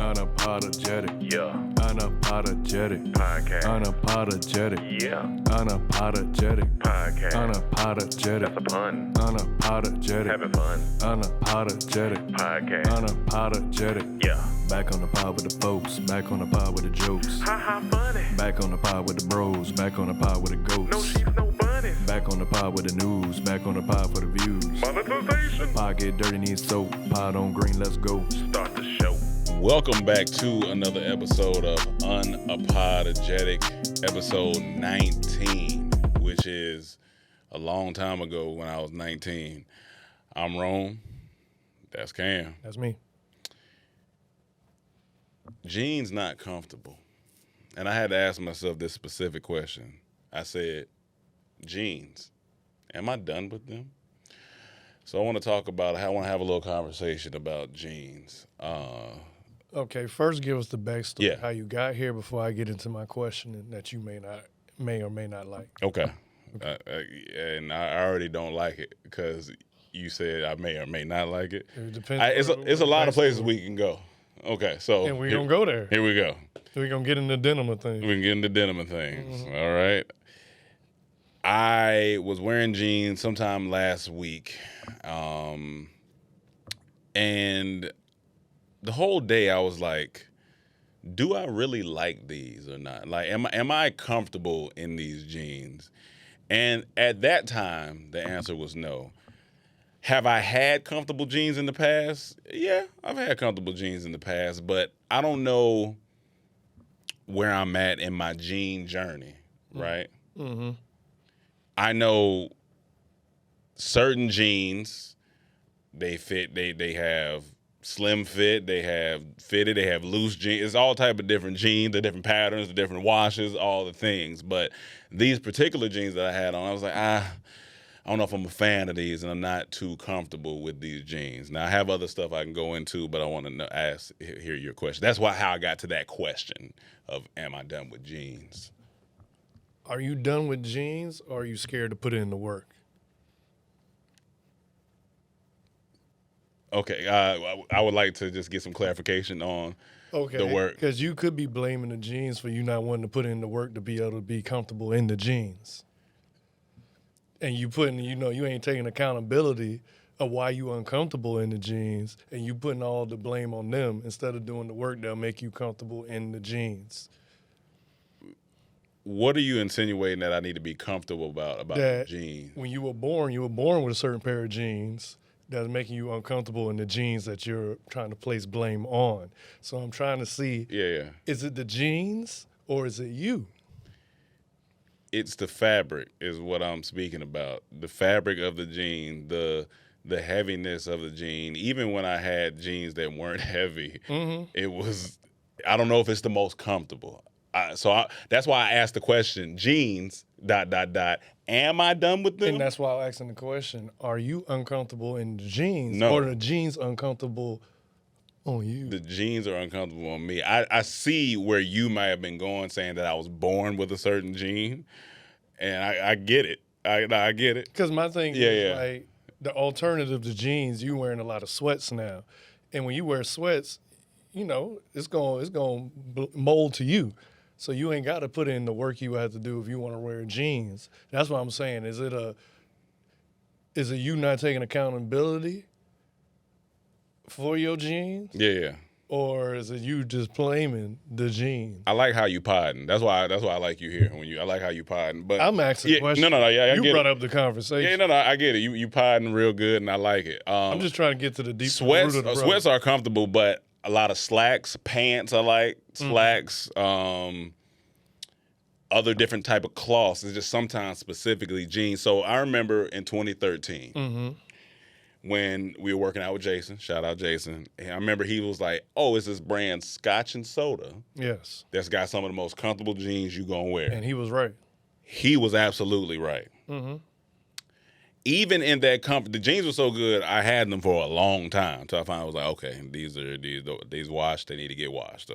Unapologetic. Yeah. Unapologetic. Podcast. Unapologetic. Yeah. Unapologetic. Podcast. Unapologetic. That's a pun. Unapologetic. Having fun. Unapologetic. Podcast. Unapologetic. Yeah. Back on the pod with the folks. Back on the pod with the jokes. Ha ha funny. Back on the pod with the bros. Back on the pod with the ghosts. No sheep, no bunnies. Back on the pod with the news. Back on the pod for the views. Monetization. Pod get dirty, need soap. Pod on green, let's go. Start the show. Welcome back to another episode of Unapodogetic, episode 19, which is a long time ago when I was 19. I'm Rome. That's Cam. That's me. Jeans not comfortable. And I had to ask myself this specific question. I said, jeans, am I done with them? So I want to talk about how I want to have a little conversation about jeans. Okay, first give us the backstory, Yeah. how you got here before I get into my question that you may or may not like. Okay. And I already don't like it because you said I may or may not like it. It depends. It's a lot of places we can go. Okay, so And we're going to go there. Here we go. We're going to get into denim and things. We can get into denim and things. All right. I was wearing jeans sometime last week, and the whole day I was like, do I really like these or not? Like, am I comfortable in these jeans? And at that time, the answer was no. Have I had comfortable jeans in the past? Yeah, I've had comfortable jeans in the past, but I don't know where I'm at in my jean journey, right? Mm-hmm. I know certain jeans, they fit, they have slim fit, they have fitted, they have loose jeans. It's all type of different jeans, the different patterns, the different washes, all the things. But these particular jeans that I had on, I was like, I don't know if I'm a fan of these, and I'm not too comfortable with these jeans. Now, I have other stuff I can go into, but I want to hear your question. That's how I got to that question of, am I done with jeans? Are you done with jeans or are you scared to put in the work? Okay, I would like to just get some clarification on the work. Because you could be blaming the jeans for you not wanting to put in the work to be able to be comfortable in the jeans. And you ain't taking accountability of why you uncomfortable in the jeans, and you putting all the blame on them instead of doing the work that'll make you comfortable in the jeans. What are you insinuating that I need to be comfortable about That jeans? When you were born with a certain pair of jeans that's making you uncomfortable in the jeans that you're trying to place blame on. So I'm trying to see, is it the jeans or is it you? It's the fabric is what I'm speaking about. The fabric of the jean, the heaviness of the jean. Even when I had jeans that weren't heavy, it was, I don't know if it's the most comfortable. That's why I asked the question, jeans, ... Am I done with them? And that's why I'm asking the question, are you uncomfortable in the jeans No. or are the jeans uncomfortable on you? The jeans are uncomfortable on me. I see where you might have been going, saying that I was born with a certain jean, and I get it. I get it. Because my thing is, like, the alternative to jeans, you wearing a lot of sweats now. And when you wear sweats, it's going to mold to you. So you ain't got to put in the work you have to do if you want to wear jeans. That's what I'm saying. Is it you not taking accountability for your jeans? Yeah. Or is it you just blaming the jeans? I like how you podding. That's why I like you here. I like how you podding. But I'm asking questions. No, yeah, I you get brought it. up the conversation. Yeah, no, I get it. You podding real good, and I like it. I'm just trying to get to the deep sweats. root of the Sweats are comfortable, but a lot of slacks, pants. I like slacks. Other different type of cloths. It's just sometimes specifically jeans. So I remember in 2013. When we were working out with Jason, shout out Jason, and I remember he was like, oh, it's this brand Scotch and Soda. Yes. That's got some of the most comfortable jeans you gonna wear. And he was right. He was absolutely right. Even in that comfort, the jeans were so good, I had them for a long time until I finally was like, okay, these washed, they need to get washed.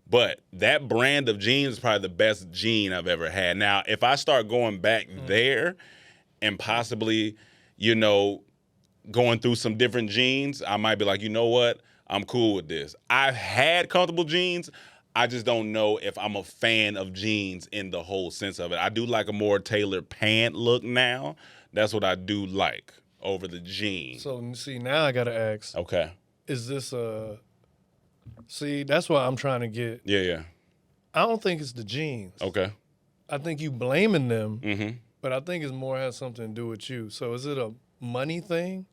But that brand of jeans is probably the best jean I've ever had. Now, if I start going back there and possibly, going through some different jeans, I might be like, you know what? I'm cool with this. I've had comfortable jeans. I just don't know if I'm a fan of jeans in the whole sense of it. I do like a more tailored pant look now. That's what I do like over the jeans. So see, now I gotta ask, Okay. is this a? See, that's what I'm trying to get. Yeah. I don't think it's the jeans. Okay. I think you blaming them, Mm-hmm. but I think it's more has something to do with you. So is it a money thing?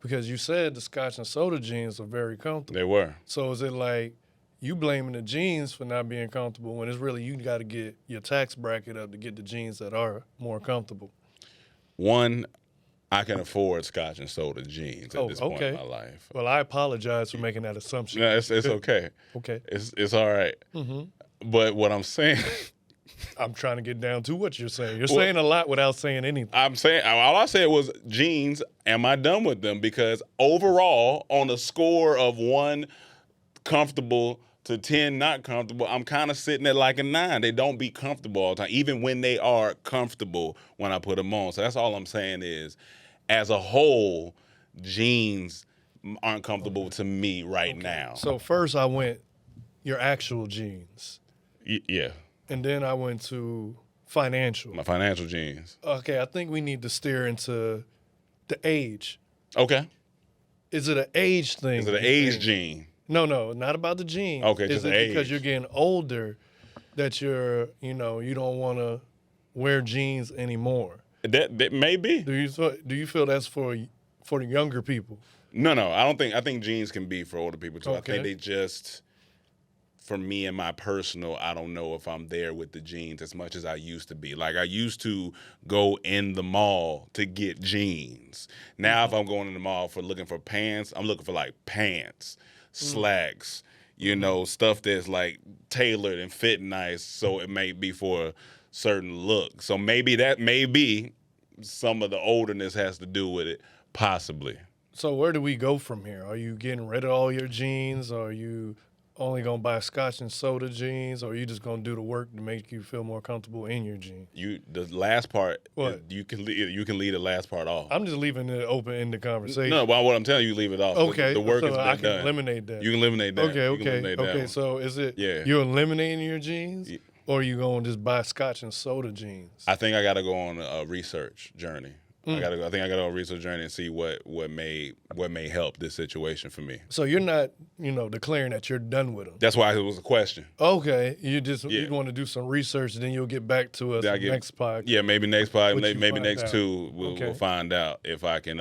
Because you said the Scotch and soda jeans are very comfortable. They were. So is it like you blaming the jeans for not being comfortable when it's really you got to get your tax bracket up to get the jeans that are more comfortable? One, I can afford Scotch and soda jeans at this point in my life. Well, I apologize for making that assumption. No, it's okay. Okay. It's all right. Mm-hmm. But what I'm saying, I'm trying to get down to what you're saying. You're saying a lot without saying anything. I'm saying all I said was jeans. Am I done with them? Because overall, on a score of 1 comfortable to 10 not comfortable, I'm kind of sitting at like a 9. They don't be comfortable all the time, even when they are comfortable when I put them on. So that's all I'm saying is, as a whole, jeans aren't comfortable to me right now. So first I went your actual jeans, Yeah, and then I went to financial. my financial jeans. Okay, I think we need to steer into the age. Okay. Is it an age thing? Is it an age jean? No, not about the gene. Okay, Is just it age. because you're getting older that you're, you don't want to wear jeans anymore? That may be. Do you feel that's for the younger people? No, I don't think. I think jeans can be for older people too. I Okay. think they just, for me and my personal, I don't know if I'm there with the jeans as much as I used to be. Like I used to go in the mall to get jeans. Now if I'm going in the mall for looking for pants, I'm looking for like pants, slacks, stuff that's like tailored and fit nice. So it may be for a certain look. So maybe some of the olderness has to do with it, possibly. So where do we go from here? Are you getting rid of all your jeans? Or are you only going to buy Scotch and soda jeans? Or are you just going to do the work to make you feel more comfortable in your jeans? The last part, What? you can leave the last part off. I'm just leaving it open in the conversation. No, well, what I'm telling you, leave it off. Okay. The work so has been I can done. eliminate that. You can eliminate that. Okay, You can eliminate that one. So is it Yeah. you're eliminating your jeans? Yeah. Or are you going to just buy Scotch and soda jeans? I think I got to go on a research journey. I think I got to go on a research journey and see what may help this situation for me. So you're not, declaring that you're done with them. That's why it was a question. Okay, Yeah. you want to do some research, and then you'll get back to us next podcast. Yeah, maybe next pod, What you maybe find next out. two, Okay. we'll find out if I can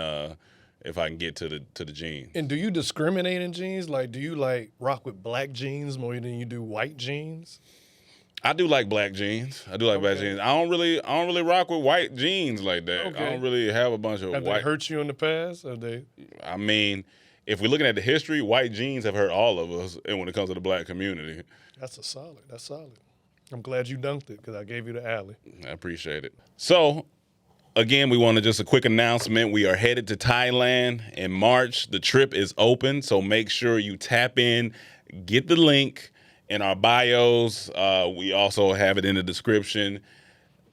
get to the jeans. And do you discriminate in jeans? Like, do you rock with black jeans more than you do white jeans? I do like black jeans. Black jeans. I don't really rock with white jeans like that. Okay. I don't really have a bunch of Have white. they hurt you in the past? Have they? I mean, if we're looking at the history, white jeans have hurt all of us, and when it comes to the black community, That's solid. I'm glad you dunked it because I gave you the alley. I appreciate it. So, again, we wanted just a quick announcement. We are headed to Thailand in March. The trip is open, so make sure you tap in, get the link in our bios. We also have it in the description.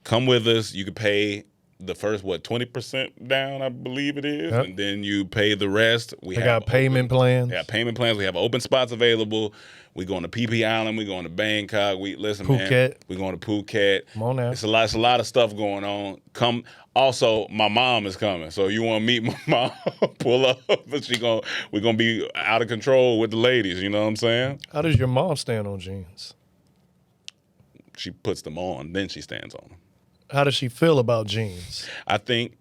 Come with us. You can pay the first 20% down, I believe it is, Yep. and then you pay the rest. They got payment plans. Yeah, payment plans. We have open spots available. We going to PP Island. We going to Bangkok. Man. Phuket. We going to Phuket. Come on now. It's a lot of stuff going on. Come. Also, my mom is coming. So you want to meet my mom? Pull up. We're gonna be out of control with the ladies. You know what I'm saying? How does your mom stand on jeans? She puts them on, then she stands on them. How does she feel about jeans? I think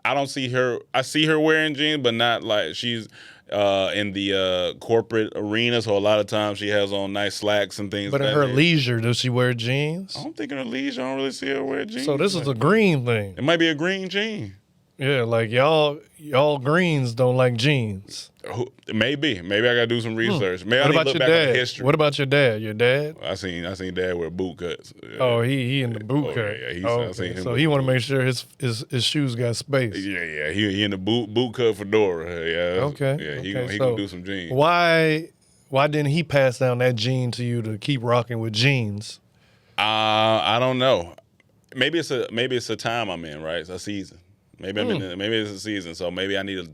I don't see her. I see her wearing jeans, but not like she's in the corporate arena. So a lot of times she has on nice slacks and things. But in her leisure, does she wear jeans? I don't think in her leisure, I don't really see her wear jeans. So this is a green thing. It might be a green jean. Yeah, like y'all greens don't like jeans. Maybe I gotta do some research. Maybe I What need to about look your back at dad? the history. What about your dad? Your dad? I seen Dad wear boot cuts. Oh, he in the boot Oh, cut. yeah, Oh, I seen okay. him So with he the want to boot. make sure his shoes got space. Yeah. He in the boot cut fedora. Yeah. Okay. Yeah, he okay. gonna do some jeans. Why didn't he pass down that gene to you to keep rocking with jeans? I don't know. Maybe it's a time I'm in, right? It's a season. Maybe maybe it's a season. So maybe I need to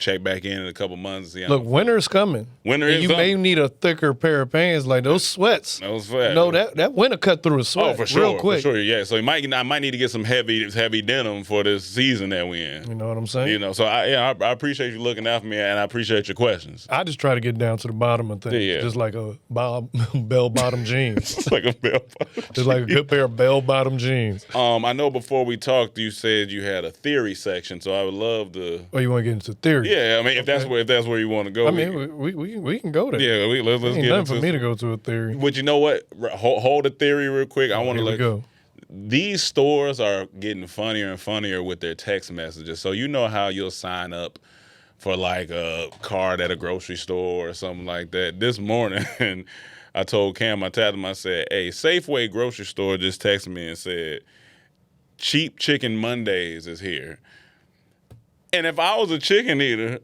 check back in a couple months. See how Look, winter's coming. Winter and is you coming. may need a thicker pair of pants, like those sweats. Those sweats. No, that winter cut through a sweat. Oh, for sure, real quick. for sure, yeah. So I might need to get some heavy denim for this season that we in. You know what I'm saying? You know, so I appreciate you looking out for me, and I appreciate your questions. I just try to get down to the bottom of things, Yeah. just like a bell-bottom jeans. It's like a bell. Just like a good pair of bell-bottom jeans. I know before we talked, you said you had a theory section, so I would love to. Oh, you want to get into theory? Yeah, I mean, if that's where you want to go. I mean, we can go there. yeah, let's Ain't get nothing into for me to go to a theory. But you know what? Hold the theory real quick. I want to Here we go. These stores are getting funnier and funnier with their text messages. So you know how you'll sign up for like a card at a grocery store or something like that. This morning, I told Cam, I tapped him, I said, hey, Safeway grocery store just texted me and said, Cheap Chicken Mondays is here. And if I was a chicken eater,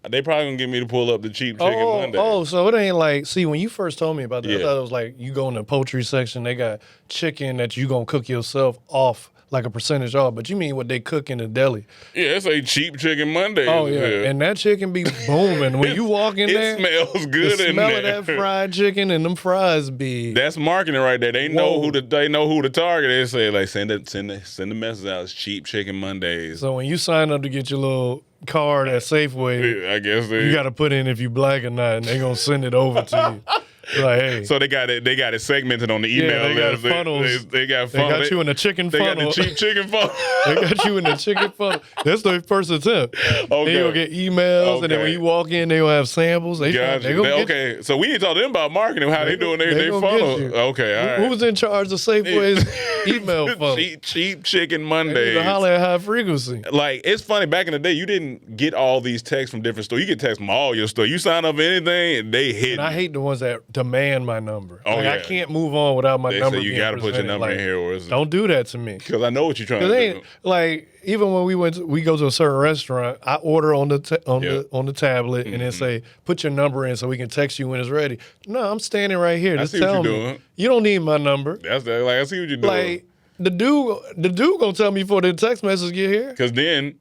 they probably gonna get me to pull up the Cheap Chicken Mondays. Oh, so it ain't like, see, when you first told me about that, I Yeah. thought it was like you go in the poultry section, they got chicken that you gonna cook yourself off, like a percentage off, but you mean what they cook in the deli. Yeah, it's a Cheap Chicken Mondays. Oh, yeah. And that chicken be booming. When you walk in there, it smells the good in smell there. of that fried chicken and them fries be. That's marketing right there. They know Whoa. who to target. They say like send the message out. It's Cheap Chicken Mondays. So when you sign up to get your little card at Safeway, I guess you got to put in if you black or not, and they gonna send it over to you. Like, hey, So they got it segmented on the email. they got list. funnels. They got they funnels. got you in the chicken They got funnel. the Cheap Chicken funnel. They got you in the chicken funnel. That's the first attempt. Okay. Then you gonna get emails, and then when Okay. you walk in, they gonna have samples. They Gotcha. gonna get Okay, so we need to talk to them about marketing. How they doing they their gonna funnel? get you. Okay, all right. Who's in charge of Safeway's email funnel? Cheap Chicken They need Mondays. to holler at high frequency. Like, it's funny, back in the day, you didn't get all these texts from different stores. You get texts from all your stores. You sign up for anything, and they hit. And I hate the ones that demand my number. Oh, Like, I yeah. can't move on without my They number. say you being got to put your presented. number Like, in here, or it's Don't do that to me. because I know what you're trying Cause to they do. like even when we go to a certain restaurant, I order on the Yeah. on the tablet and then say put your number in so we can text you when it's ready. No, I'm standing right here. Just see what tell you're me. doing. You don't need my number. That's that. Like, I see what you're doing. Like the dude gonna tell me before the text message get here. Because then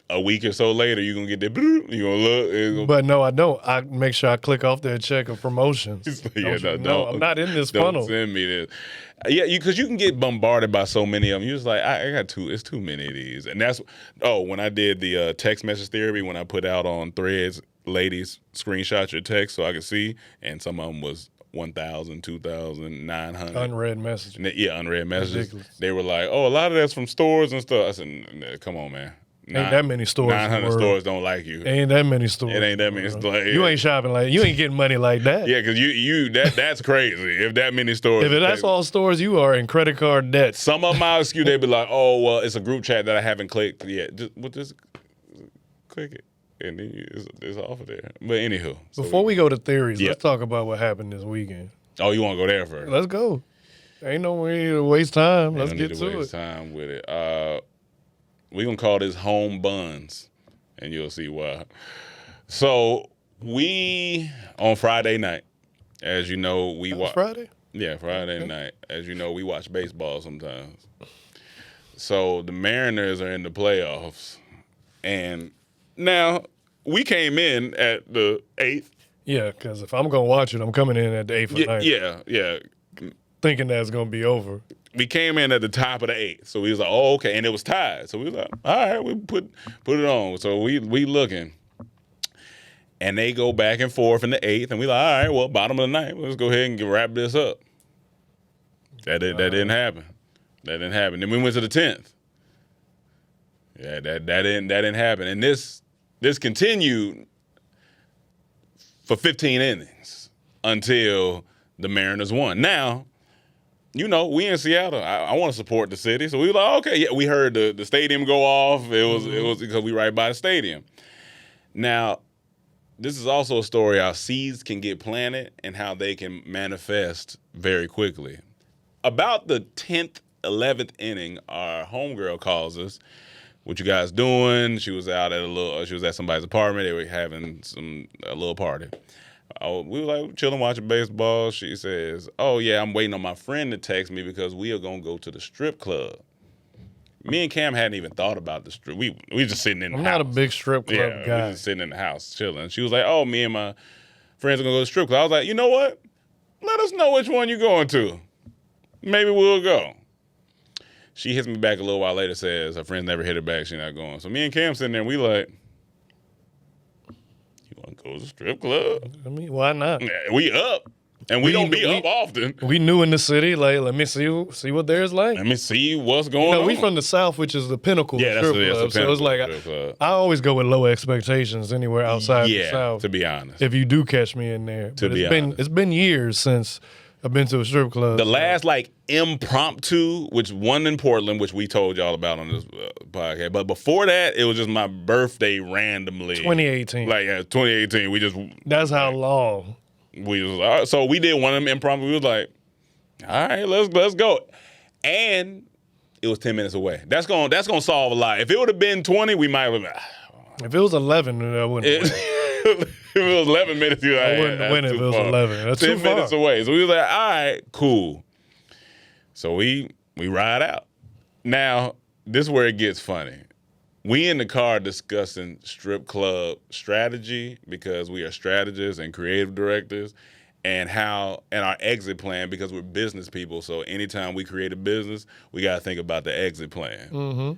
a week or so later, you're gonna get that. You gonna look. It's gonna, But no, I don't. I make sure I click off that check of promotions. yeah, No, I'm not in this don't funnel. send me this. Yeah, because you can get bombarded by so many of them. You're just like, I got two. It's too many of these. And that's when I did the text message theory, when I put out on Threads, ladies screenshot your text so I could see, and some of them was 1,000, 2,000, 900. Unread message. And unread messages. Ridiculous. They were like, a lot of that's from stores and stuff. I said, come on, man. Ain't that many stores in the 900 world. stores don't like you. Ain't that many stores. It ain't that many stores. You ain't shopping like you ain't getting money like that. Yeah, because that's crazy. If that many stores. If that's all stores, you are in credit card debt. Some of them I'll excuse, they'd be like, oh, well, it's a group chat that I haven't clicked yet. Just click it. And then it's off of there. But anywho. So Before we go to theories, Yeah. let's talk about what happened this weekend. Oh, you want to go there first? Let's go. Ain't no way to waste time. Let's Don't get need to waste it. time with it. We're going to call this home buns, and you'll see why. So we, on Friday night, as you know, we That was watch. Friday? Yeah, Friday night. As you know, we watch baseball sometimes. So the Mariners are in the playoffs. And now we came in at the 8th. Yeah, because if I'm going to watch it, I'm coming in at the 8th or 9th. Yeah. Thinking that's going to be over. We came in at the top of the 8th. So we was like, oh, okay. And it was tied. So we was like, all right, we put it on. So we looking. And they go back and forth in the 8th. And we like, all right, well, bottom of the 9th. Let's go ahead and wrap this up. That didn't happen. That didn't happen. Then we went to the 10th. Yeah, that didn't happen. And this continued for 15 innings until the Mariners won. Now, you know, we in Seattle. I want to support the city, so we were like, okay, yeah. We heard the stadium go off. It was because we right by the stadium. Now, this is also a story how seeds can get planted and how they can manifest very quickly. About the 10th, 11th inning, our homegirl calls us. What you guys doing? She was out at she was at somebody's apartment. They were having a little party. We were like chilling, watching baseball. She says, oh yeah, I'm waiting on my friend to text me because we are going to go to the strip club. Me and Cam hadn't even thought about the strip. We just sitting in the house. I'm not a big strip club guy. We just sitting in the house chilling. She was like, "Oh, me and my friends are gonna go to the strip club." I was like, "You know what? Let us know which one you're going to. Maybe we'll go." She hits me back a little while later, says her friends never hit her back. She's not going. So me and Cam sitting there, and we like, "You want to go to the strip club?" I mean, why not? Yeah, we up. And we don't be up often. We new in the city. Like, let me see what there's like. Let me see what's going on. We from the South, which is the pinnacle of strip club. So it's like I always go with low expectations anywhere outside the South. To be honest. If you do catch me in there. It's been years since I've been to a strip club. The last like impromptu, which one in Portland, which we told y'all about on this podcast. But before that, it was just my birthday randomly. 2018. 2018. We just. That's how long. We was so we did one of them impromptu. We was like, all right, let's go, and it was 10 minutes away. That's gonna solve a lot. If it would have been 20, we might have. If it was 11, then I wouldn't. If it was 11 minutes, I wouldn't win if it was 11. That's 10 too far. minutes away. So we was like, all right, cool. So we ride out. Now this is where it gets funny. We in the car discussing strip club strategy because we are strategists and creative directors and our exit plan because we're business people. So anytime we create a business, we got to think about the exit plan. Mm-hmm.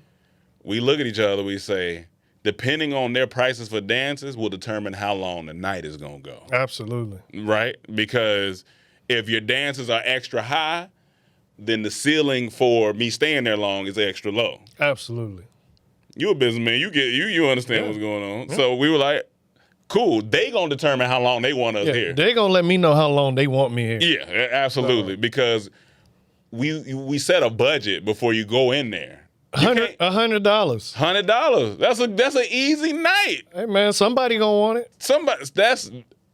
We look at each other, we say, depending on their prices for dances will determine how long the night is going to go. Absolutely. Right? Because if your dances are extra high, then the ceiling for me staying there long is extra low. Absolutely. You a businessman. You understand what's going on. Yeah. So we were like, cool. They gonna determine how long they want us here. They gonna let me know how long they want me here. Yeah, absolutely. Because we set a budget before you go in there. $100. $100. That's an easy night. Hey man, somebody gonna want it.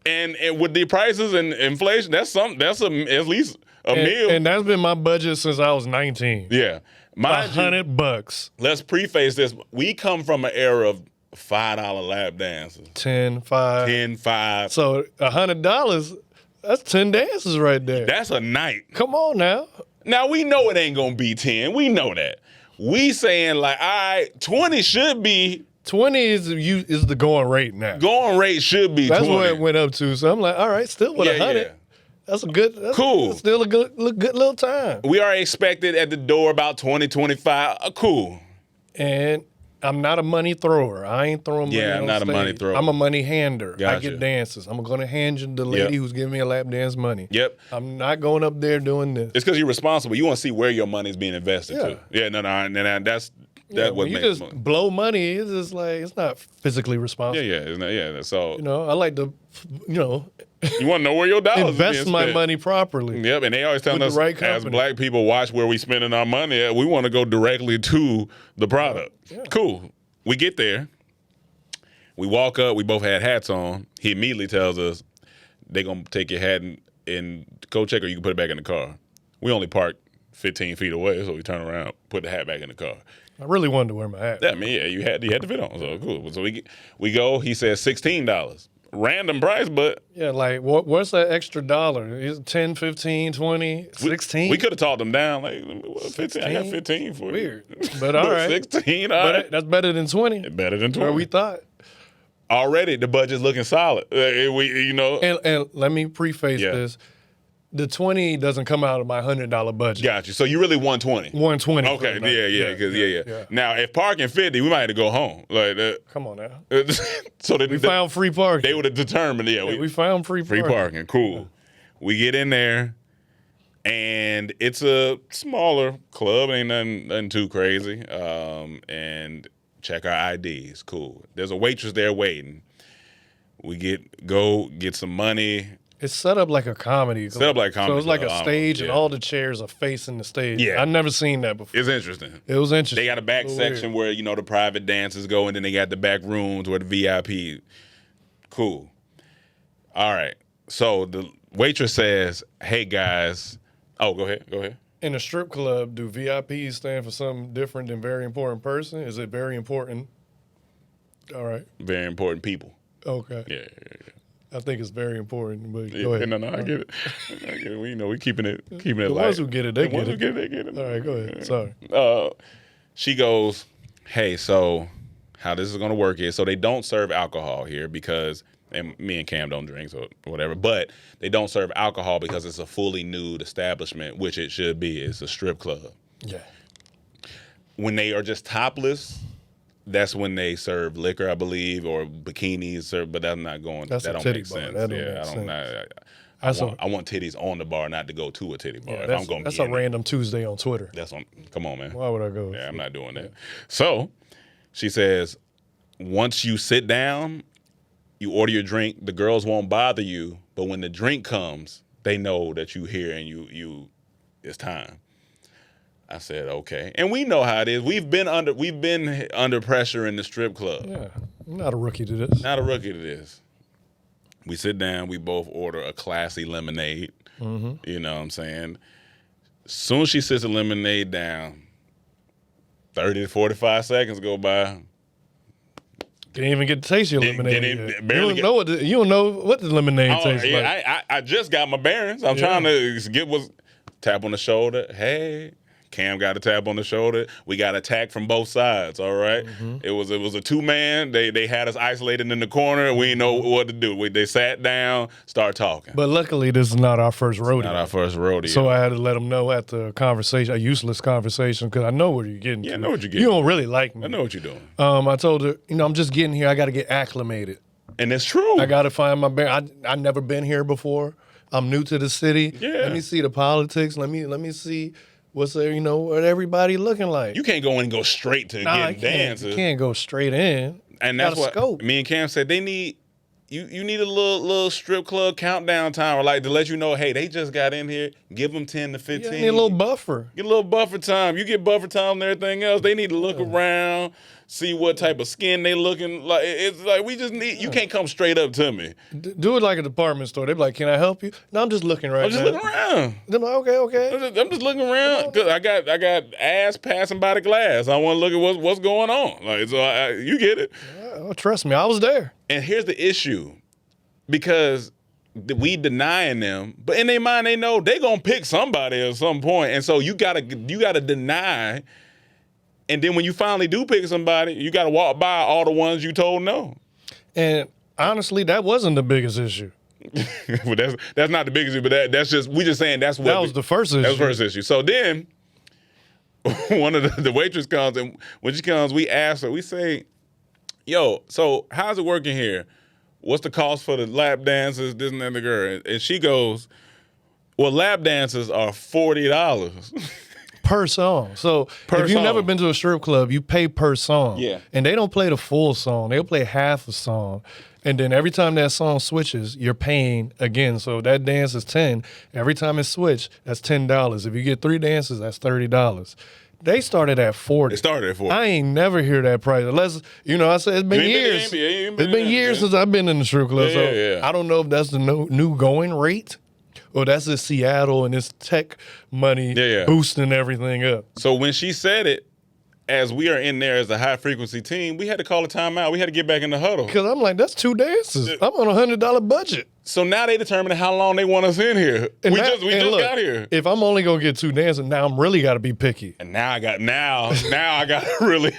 And with the prices and inflation, that's at least a meal. And that's been my budget since I was 19. Yeah. $100. Let's preface this. We come from an era of $5 lap dances. 10, 5. 10, 5. So $100, that's 10 dances right there. That's a night. Come on now. Now we know it ain't gonna be 10. We know that. We saying like, all right, 20 should be. 20 is the going rate now. Going rate should be 20. That's where it went up to. So I'm like, all right, still with 100. Yeah. That's cool. That's still a good little time. We are expected at the door about 20, 25. Cool. And I'm not a money thrower. I ain't throwing money I'm not stage. a money thrower. I'm a money hander. Gotcha. I get dances. I'm going to hand you the lady who's giving me a lap dance money. Yep. I'm not going up there doing this. It's because you're responsible. You want to see where your money's being invested to. Yeah, no, that's what you makes just money. Blow money. It's just like it's not physically responsible. So I like to, you want to know where your dollars invest my money properly. Yep, and they always telling us as black people, watch where we spending our money at. We want to go directly to the product. Yeah. Cool. We get there. We walk up. We both had hats on. He immediately tells us they're gonna take your hat and go check, or you can put it back in the car. We only parked 15 feet away, so we turn around, put the hat back in the car. I really wanted to wear my hat. Yeah, I mean, you had to fit on, so cool. So we go. He says $16. Random price, but like what's that extra dollar? Is it 10, 15, 20, 16? We could have talked them down like 15. I got 15 for you. Weird, but all right. 16. All right. That's better than 20. Better than 20. Where we thought. Already the budget's looking solid. And let me preface this. The 20 doesn't come out of my $100 budget. Got you. So you really want 20. 120. Okay, yeah. Now if parking 50, we might have to go home. Come on now. So we found free parking. They would have determined. We found free parking. Free parking. Cool. Yeah. We get in there, and it's a smaller club. Ain't nothing too crazy. And check our IDs. Cool. There's a waitress there waiting. We go get some money. It's set up like a comedy. So it's like a stage, and all the chairs are facing the stage. Yeah. I've never seen that before. It's interesting. It was interesting. They got a back section where, the private dances go, and then they got the back rooms where the VIP. Cool. All right. So the waitress says, hey, guys. Oh, go ahead. In a strip club, do VIPs stand for something different than very important person? Is it very important? All right. Very important people. Okay. Yeah. I think it's very important, but go ahead. No, I get it. We keeping it the light. Ones who get it, they get it. They get it. All right, go ahead. Sorry. she goes, hey, so how this is going to work is, so they don't serve alcohol here because, and me and Cam don't drink, so whatever, but they don't serve alcohol because it's a fully nude establishment, which it should be. It's a strip club. Yeah. When they are just topless, that's when they serve liquor, I believe, or bikinis, but that's not going, That's that a don't titty make bar. sense. That don't Yeah, make I don't sense. I want titties on the bar, not to go to a titty bar. Yeah, If I'm going that's to a random Tuesday on Twitter. come on, man. Why would I go? Yeah, I'm not doing that. So she says, once you sit down, you order your drink, the girls won't bother you, but when the drink comes, they know that you here and you it's time. I said, okay. And we know how it is. We've been under pressure in the strip club. Yeah, I'm not a rookie to this. Not a rookie to this. We sit down, we both order a classy lemonade. Mm-hmm. You know what I'm saying? Soon as she sits the lemonade down, 30 to 45 seconds go by. Didn't even get to taste your lemonade. Didn't yet. barely You don't know what the lemonade tastes like. I just got my bearings. I'm trying to get tap on the shoulder. Hey, Cam got a tap on the shoulder. We got attacked from both sides. All right? Mm-hmm. It was a 2-man. They had us isolated in the corner. We didn't know what to do. They sat down, start talking. But luckily, this is not our first rodeo. Not our first rodeo. So I had to let them know at the conversation, a useless conversation, because I know where you're getting to. I know what you're getting. You don't really like me. I know what you're doing. I told her, I'm just getting here. I got to get acclimated. And it's true. I got to find my bear. I never been here before. I'm new to the city. Yeah. Let me see the politics. Let me see what's there. What everybody looking like. You can't go in and go straight to getting dances. You can't go straight in. And that's what scope. me and Cam said. They need you need a little strip club countdown time, or like to let you know, hey, they just got in here. Give them 10 to 15. Yeah, need a little buffer. Get a little buffer time. You get buffer time and everything else. They need to look around, see what type of skin they looking like. It's like we just need. You can't come straight up to me. Do it like a department store. They be like, "Can I help you?" No, I'm just looking right I'm just now. looking around. They're like, okay. I'm just looking around because I got ass passing by the glass. I want to look at what's going on. Like so, you get it. Oh, trust me, I was there. And here's the issue, because we denying them, but in their mind they know they gonna pick somebody at some point, and so you gotta deny, and then when you finally do pick somebody, you gotta walk by all the ones you told no. And honestly, that wasn't the biggest issue. Well, that's not the biggest issue, but that's just we just saying that's what That was the first issue. That was the first issue. So then one of the waitress comes, and when she comes, we ask her, we say, "Yo, so how's it working here? What's the cost for the lap dances, this and that, the girl?" And she goes, well, lap dances are $40. Per song. So if you've never been to a strip club, you pay per song. Yeah. And they don't play the full song. They'll play half a song. And then every time that song switches, you're paying again. So that dance is $10. Every time it switches, that's $10. If you get 3 dances, that's $30. They started at $40. It started at $40. I ain't never hear that price. Unless, I said it's been years. It's been years since I've been in the strip club. Yeah. I don't know if that's the new going rate or that's the Seattle and this tech money boosting everything up. So when she said it, as we are in there as a high frequency team, we had to call a timeout. We had to get back in the huddle. Because I'm like, that's 2 dances. I'm on $100 budget. So now they determining how long they want us in here. We just got here. If I'm only gonna get 2 dances, now I'm really got to be picky. And now I got really.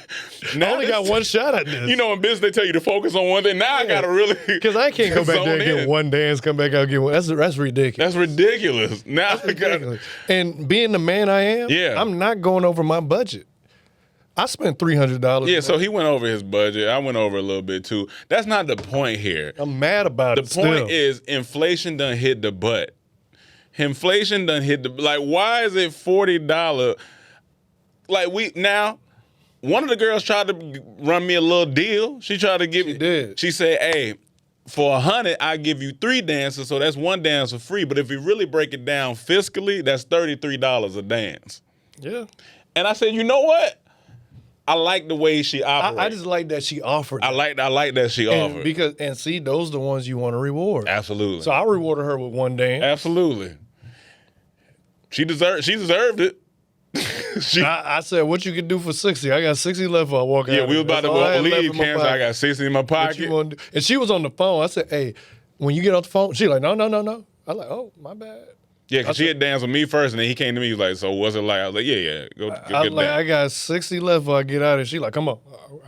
I only got one shot at this. In business they tell you to focus on one thing. Now I got to really. Because I can't go back there and get one dance, come back out and get one. That's ridiculous. That's ridiculous. Now I got. And being the man I am, I'm not going over my budget. I spent $300. Yeah, so he went over his budget. I went over a little bit too. That's not the point here. I'm mad about it. The point is inflation done hit the butt. Inflation done hit the why is it $40? One of the girls tried to run me a little deal. She tried to give me. She did. She said, "Hey, for $100, I give you 3 dances, so that's 1 dance for free. But if you really break it down fiscally, that's $33 a dance." Yeah. And I said, you know what? I like the way she operates. I just like that she offered. I like that she offered. And see, those are the ones you want to reward. Absolutely. So I rewarded her with 1 dance. Absolutely. She deserved it. I said, what you can do for 60? I got 60 left before I walk out. Yeah, we was about to go leave. Cam said, I got 60 in my pocket. And she was on the phone. I said, hey, when you get off the phone, she like, no. I'm like, oh, my bad. Yeah, because she had danced with me first, and then he came to me. He was like, "So what's it like?" I was like, "Yeah, go I get like, that." I got 60 left before I get out, and she like, come on.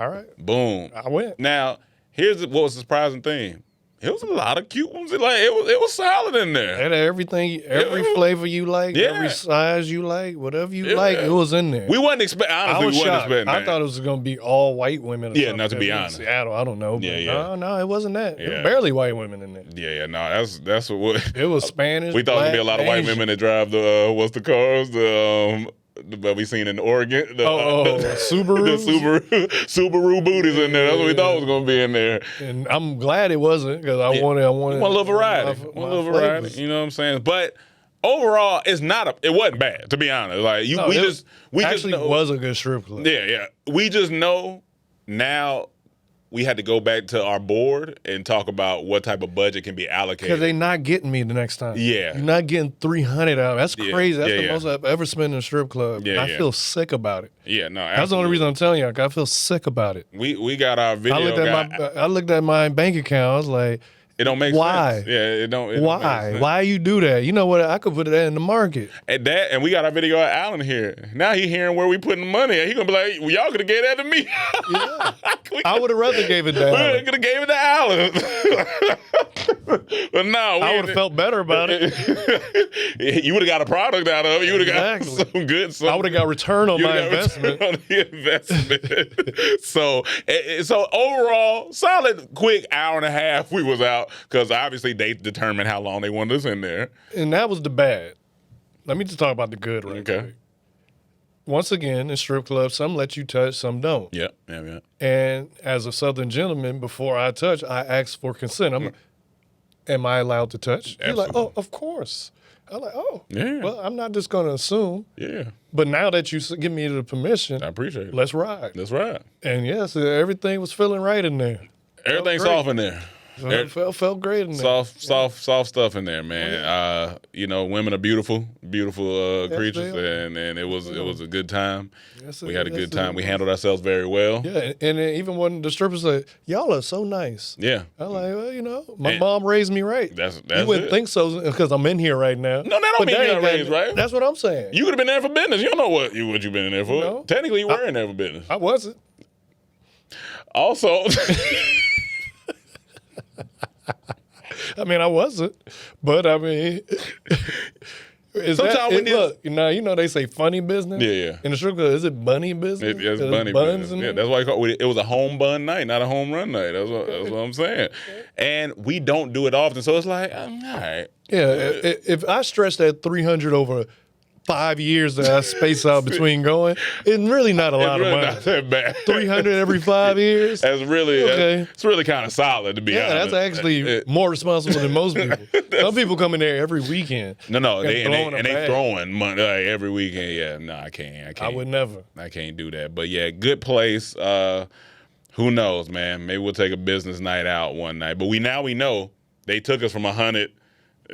All right. Boom. I went. Now, here's what was the surprising thing. It was a lot of cute ones. It was solid in there. It had everything, every flavor you like, Yeah. every size you like, whatever you like, it was in there. We wasn't expecting. I Honestly, was we wasn't shocked. expecting I that. thought it was going to be all white women. Or Yeah, something. not to be In honest. Seattle, I don't know. But Yeah. No, it wasn't that. There Yeah. were barely white women in there. Yeah, no, that's what. It was Spanish. We thought black, there'd be a lot of white Asian. women that drive the what's the cars that we seen in Oregon. The Subarus? the Subaru booties in there. That's what we thought was gonna be in there. And I'm glad it wasn't because I wanted Want a little variety. my Want a little variety. flavors. You know what I'm saying? But overall, it wasn't bad, to be honest. Like No, we it just actually know, was a good strip club. Yeah. We just know now we had to go back to our board and talk about what type of budget can be allocated. Because they're not getting me the next time. Yeah. You're not getting 300 out. That's Yeah. crazy. That's Yeah, the yeah. most I've ever spent in a strip club. Yeah, I yeah. feel sick about it. Yeah, no, That's the only reason I'm telling you. I feel sick about it. we got our video. I looked at my bank account. I was like, it don't make why? sense. Yeah, it don't. It don't make why? sense. Why you do that? You know what? I could put that in the market. And we got our video of Allen here. Now he hearing where we putting the money at. He gonna be like, well, y'all could have gave that to me. Yeah. I would have rather gave it to We Alan. could have gave it to Allen. But no, I would have felt better about it. You would have got a product out of it. You would have Exactly. got some good. I would have got return on You my got return investment. on the investment. so overall, solid, quick hour and a half. We was out because obviously they determined how long they wanted us in there. And that was the bad. Let me just talk about the good right Okay. quick. Once again, in strip clubs, some let you touch, some don't. Yeah. And as a Southern gentleman, before I touch, I ask for consent. I'm like, am I allowed to touch? You're like, Absolutely. oh, of course. I'm like, oh, Yeah. well, I'm not just going to assume. Yeah. But now that you give me the permission, I appreciate it. let's ride. That's right. And yes, everything was feeling right in there. Everything's great. soft in there. It felt great in there. Soft stuff in there, man. Women are beautiful creatures, they and it was a good time. Yes, We had a yes, good time. it We was. handled ourselves very well. Yeah, and then even when the strippers say, y'all are so nice. Yeah. I'm like, well, my And- mom raised me right. That's You wouldn't it. think so because I'm in here right now. No, that don't But mean you got ain't raised right. That's what I'm saying. You could have been there for business. You don't know what you've been in there for. No. Technically, you were in there for business. I wasn't. Also, I mean, I wasn't. But I mean, Sometimes when look, you know they say funny business. Yeah. In the strip club, is it bunny business? it's Is bunny buns business. in Yeah, there? that's why it was a home bun night, not a home run night. That's what I'm saying. And we don't do it often, so it's like, all right. Yeah, if I stretch that 300 over 5 years that I space out between going, it's really not a lot It's really of money. not that bad. 300 every 5 years. That's really Okay. it's really kind of solid to be Yeah, honest. that's actually more responsible than most people. Some people come in there every weekend. No, they throwing a bag. throwing money like every weekend. Yeah, no, I can't. I would never. I can't do that. But yeah, good place. Who knows, man? Maybe we'll take a business night out one night. But we know they took us from 100.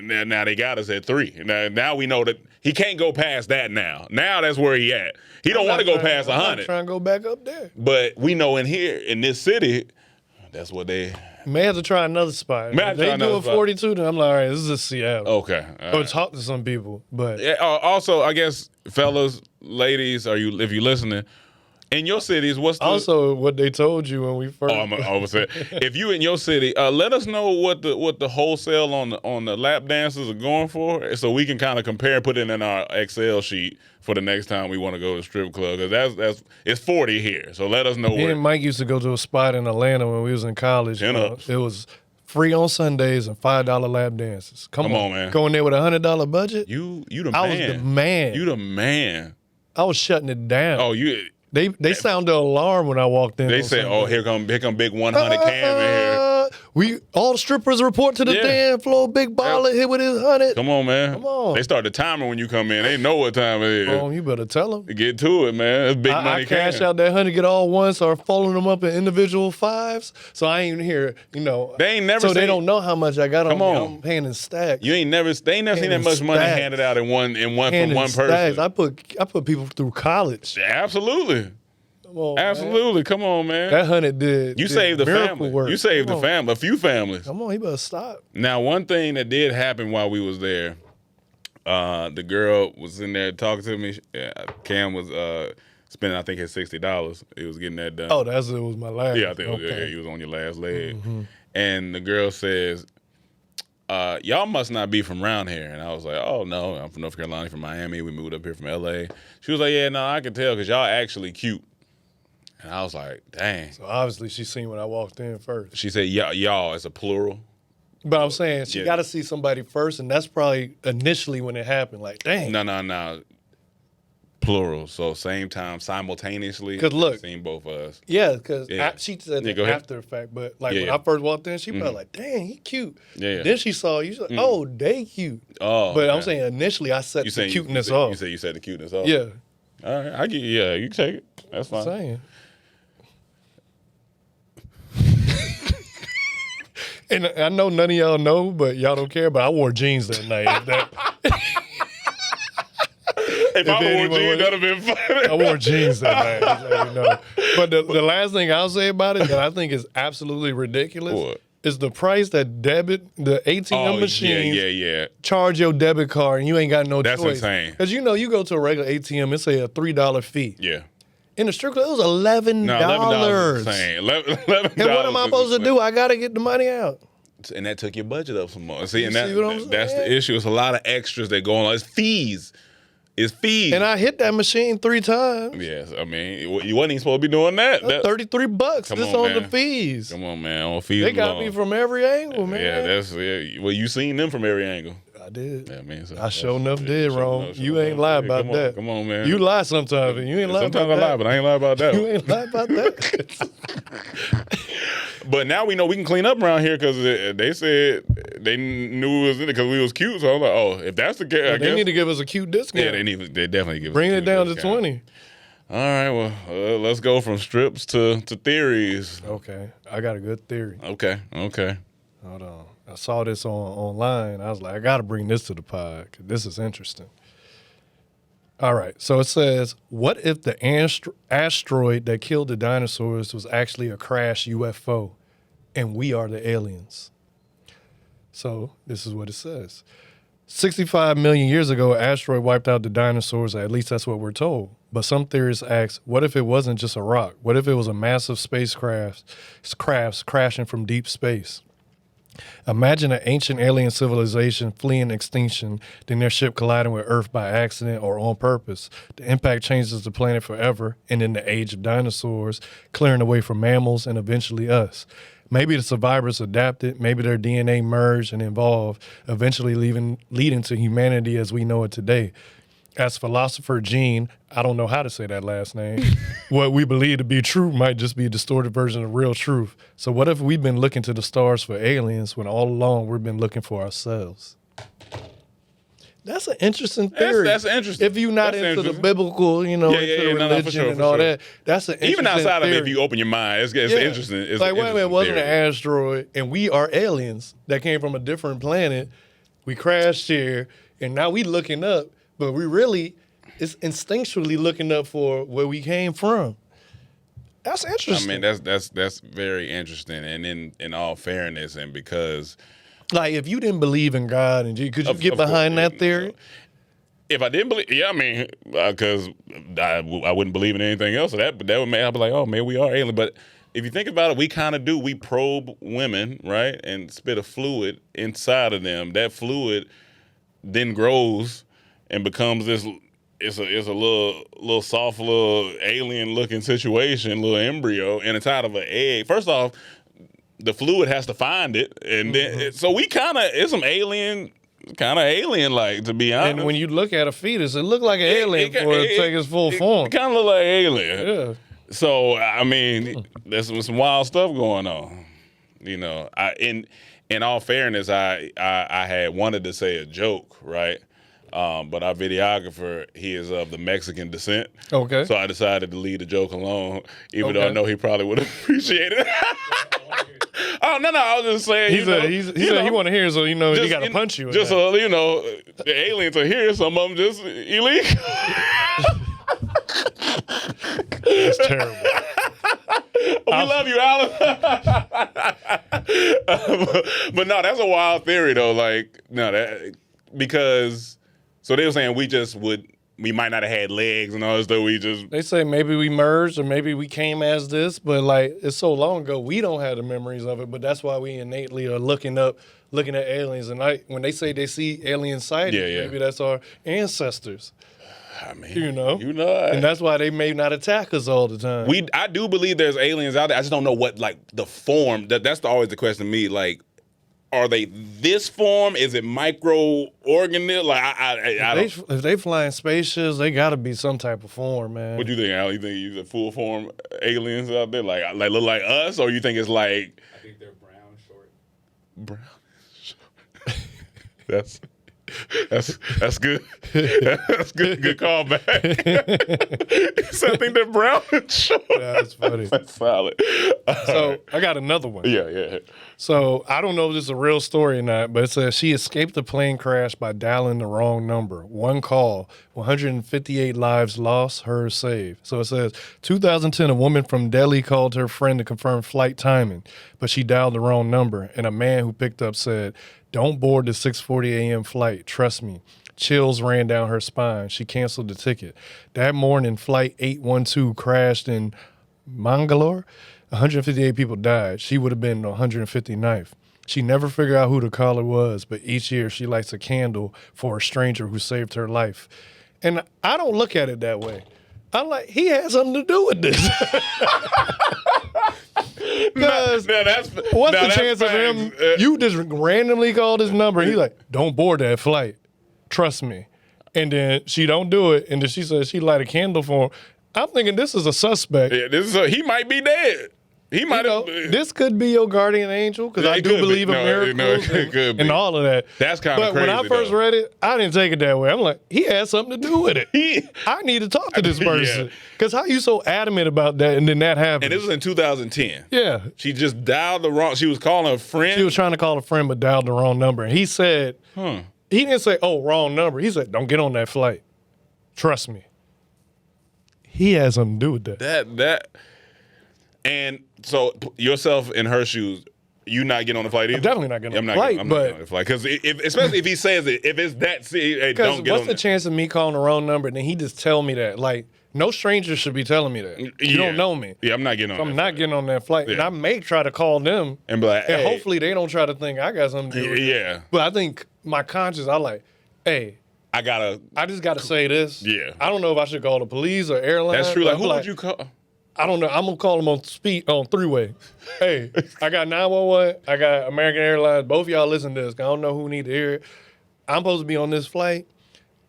Now they got us at 3. Now we know that he can't go past that now. Now that's where he at. He don't want to go past I'm not 100. trying to go back up there. But we know in here, in this city, that's what they... May have to try another spot. May have If to try they do another a spot. 42, then I'm like, all right, this is just Seattle. Okay. all Or right. talk to some people. But Yeah, also, I guess, fellas, ladies, if you're listening, in your cities, what's the... also what they told you when we first. Oh, I'm gonna say, if you in your city, let us know what the wholesale on the lap dances are going for, so we can kind of compare and put it in our Excel sheet for the next time we want to go to the strip club, because it's 40 here. So let us know Me where. and Mike used to go to a spot in Atlanta when we was in college. 10 ups. It was free on Sundays and $5 lap dances. Come on, man. Going there with $100 budget. You the I man. was the man. You the man. I was shutting it down. Oh, you. They sounded the alarm when I walked in. They on say, Sunday. oh, here come big 100 cam in here. All the strippers report to the Yeah. dance floor. Big baller hit with his 100. Come on, man. Come on. They start the timer when you come in. They know what time it is. You better tell them. Get to it, man. It's big money I cash cam. out that 100, get all one, start folding them up in individual fives. So I ain't here, They ain't never So they seen- don't know how much I got Come on. on. I'm paying in stacks. They ain't never seen that much money stacks. handed out in one Paying from in one stacks. person. I put people through college. Absolutely. Come on, man. Absolutely. Come on, man. That 100 did. You did saved the miracle family. work. You saved Come the on. family, a few families. Come on, he better stop. Now, one thing that did happen while we was there, The girl was in there talking to me. Cam was spending, I think, his $60. He was getting that done. Oh, it was my last. Yeah, I think he was on your last leg. And the girl says, y'all must not be from around here. And I was like, oh, no, I'm from North Carolina, from Miami. We moved up here from L.A. She was like, yeah, no, I can tell because y'all actually cute. And I was like, dang. So obviously she seen when I walked in first. She said, y'all, it's a plural. But I'm saying she got to see somebody first, and that's probably initially when it happened. Like, dang. No. Plural. So same time, simultaneously. Because look. Seen both of us. Yeah, because she said that go ahead. after the fact. But like when I first walked in, she was like, dang, he cute. Yeah. Then she saw you. She's like, oh, they cute. Oh. But I'm saying initially I set the cuteness off. You said the cuteness off? Yeah. All right. You can take it. That's fine. I'm saying. And I know none of y'all know, but y'all don't care, but I wore jeans that night. If I wore jeans, that would have been funny. I wore jeans that night. Just so you know. But the last thing I'll say about it that I think is absolutely ridiculous is the price that the ATM machines charge your debit card and you ain't got no choice. That's insane. Because you go to a regular ATM, it's a $3 fee. Yeah. In the strip club, it was $11. No, $11 is insane. $11 and what am I supposed to do? I got to get the money out. And that took your budget up some more. See what I'm saying? That's the issue. It's a lot of extras that go on. It's fees. And I hit that machine 3 times. Yes, I mean, you wasn't even supposed to be doing that. $33 just on the fees. Come on, man. On fees They got me from every angle, man. Yeah, well, you seen them from every angle. I did. Yeah, man, I sure enough did, Ron. You ain't lie about that. Come on, man. You lie sometimes, and you ain't lie about that. Sometimes I lie, but I ain't lie about that. You ain't lie about that. But now we know we can clean up around here because they said they knew it was in it because we was cute. So I'm like, oh, if that's the case, they need to give us a cute discount. Yeah, they definitely give us Bring a it cute down discount. to 20. All right, well, let's go from strips to theories. Okay, I got a good theory. Okay. Hold on. I saw this online. I was like, I got to bring this to the pod because this is interesting. All right. So it says, what if the asteroid that killed the dinosaurs was actually a crashed UFO and we are the aliens? So this is what it says. 65 million years ago, an asteroid wiped out the dinosaurs, or at least that's what we're told. But some theorists ask, what if it wasn't just a rock? What if it was a massive spacecraft crashing from deep space? Imagine an ancient alien civilization fleeing extinction, then their ship colliding with Earth by accident or on purpose. The impact changes the planet forever, and in the age of dinosaurs, clearing the way for mammals and eventually us. Maybe the survivors adapted, maybe their DNA merged and evolved, eventually leading to humanity as we know it today. As philosopher Gene, I don't know how to say that last name, what we believe to be true might just be a distorted version of real truth. So what if we've been looking to the stars for aliens when all along we've been looking for ourselves? That's an interesting theory. That's interesting. If you're not into the biblical, into the religion and all that, that's an interesting Even outside theory. of it, if you open your mind, it's interesting. It's like, wait a minute, it wasn't an theory. asteroid, and we are aliens that came from a different planet. We crashed here, and now we looking up, but we really is instinctually looking up for where we came from. That's interesting. I mean, that's very interesting, and in all fairness, and because. Like, if you didn't believe in God, and could you get behind that theory? If I didn't believe, because I wouldn't believe in anything else. So that would make I'd be like, oh, maybe we are alien. But if you think about it, we kind of do. We probe women, right, and spit a fluid inside of them. That fluid then grows and becomes this. It's a little soft, little alien looking situation, little embryo, and it's out of an egg. First off, the fluid has to find it, and then so we it's some alien, kind of alien-like, to be honest. And when you look at a fetus, it looked like an alien before it take its full form. It kind of look like alien. Yeah. So I mean, there's some wild stuff going on. In all fairness, I had wanted to say a joke, right? But our videographer, he is of the Mexican descent. Okay. So I decided to leave the joke alone, even though I know he probably would appreciate it. Oh, no, I was just saying, he said he want to hear, so he got to punch you. Just so, the aliens are here, some of them just illegal. That's terrible. We love you, Alan. But no, that's a wild theory, though. Like, no, because So they were saying we might not have had legs and all this stuff. We just They say maybe we merged or maybe we came as this, but like it's so long ago, we don't have the memories of it. But that's why we innately are looking at aliens. And when they say they see alien sightings, maybe that's our ancestors. I mean, You know, and that's why they may not attack us all the time. I do believe there's aliens out there. I just don't know what like the form. That's always the question to me. Like, are they this form? Is it microorganism? Like I don't. If they flying spaceships, they got to be some type of form, man. What do you think, Al? You think these are full form aliens out there, like look like us, or you think it's like? I think they're brown, short. Brown. That's good. That's good. Good callback. So I think they're brown and short. That's funny. That's solid. So I got another one. Yeah. So I don't know if this is a real story or not, but it says she escaped the plane crash by dialing the wrong number. One call, 158 lives lost, hers saved. So it says 2010, a woman from Delhi called her friend to confirm flight timing, but she dialed the wrong number. And a man who picked up said, "Don't board the 6:40 a.m. flight. Trust me." Chills ran down her spine. She canceled the ticket. That morning, Flight 812 crashed in Mangalore. 158 people died. She would have been the 159th. She never figured out who the caller was, but each year she lights a candle for a stranger who saved her life. And I don't look at it that way. I'm like, he had something to do with this. Because what's the chance of him? You just randomly called his number. And he's like, "Don't board that flight. Trust me." And then she don't do it. And then she says she light a candle for him. I'm thinking this is a suspect. Yeah, he might be dead. He might have. This could be your guardian angel because I do believe in miracles and all of that. That's kind of crazy. But when I first read it, I didn't take it that way. I'm like, he had something to do with it. I need to talk to this person because how you so adamant about that and then that happened? And this was in 2010. Yeah. She just dialed the wrong. She was calling a friend. She was trying to call a friend but dialed the wrong number. And he said, he didn't say, "Oh, wrong number." He said, "Don't get on that flight. Trust me." He has something to do with that. And so yourself in her shoes, you not getting on the flight either? I'm definitely not getting on the flight. I'm not getting on the flight. Because especially if he says it, if it's that serious, hey, don't get on what's the chance of me calling the wrong number and then he just tell me that? Like, no stranger should be telling me that. You don't know me. Yeah, I'm not getting on so I'm not getting on that flight. Yeah. And I may try to call them. And be like, hey. And hopefully they don't try to think I got something to do with it. Yeah. But I think my conscience, I like, hey. I just got to say this. Yeah. I don't know if I should call the police or airline. That's true. Like, who would you call? I don't know. I'm going to call them on three-way. Hey, I got 911. I got American Airlines. Both of y'all listen to this. I don't know who need to hear it. I'm supposed to be on this flight.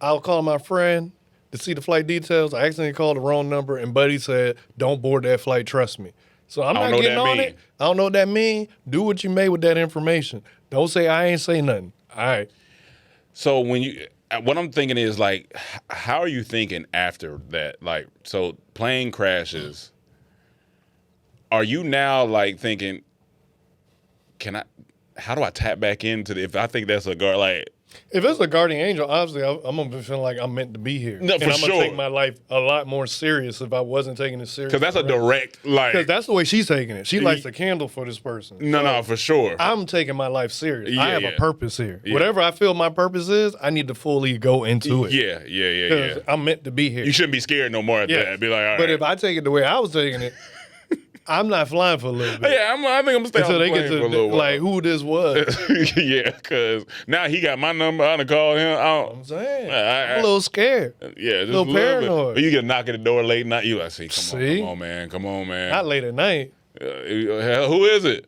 I'll call my friend to see the flight details. I accidentally called the wrong number, and Buddy said, "Don't board that flight. Trust me." So I'm not getting on it. I don't know what that means. Do what you may with that information. Don't say I ain't say nothing. All right. So what I'm thinking is like, how are you thinking after that? Like, so plane crashes. Are you now like thinking, how do I tap back into if I think that's a guard, like. If it's a guardian angel, obviously I'm going to feel like I'm meant to be here. No, and I'm going to take my life a lot more serious if I wasn't taking it serious. Because that's a direct, like. Because that's the way she's taking it. She lights a candle for this person. No, for sure. I'm taking my life serious. Yeah, I have a purpose here. Yeah. Whatever I feel my purpose is, I need to fully go into it. Yeah. Because I'm meant to be here. You shouldn't be scared no more at that. Be like, all right. But if I take it the way I was taking it, I'm not flying for a little bit. Yeah, I think I'm gonna stay on the plane for a little while. Like who this was. Yeah, because now he got my number. I'm gonna call him. I'm saying, I'm a little scared. Yeah, just a little paranoid. But you get a knock at the door late night. You like, come on, man. Not late at night. Who is it?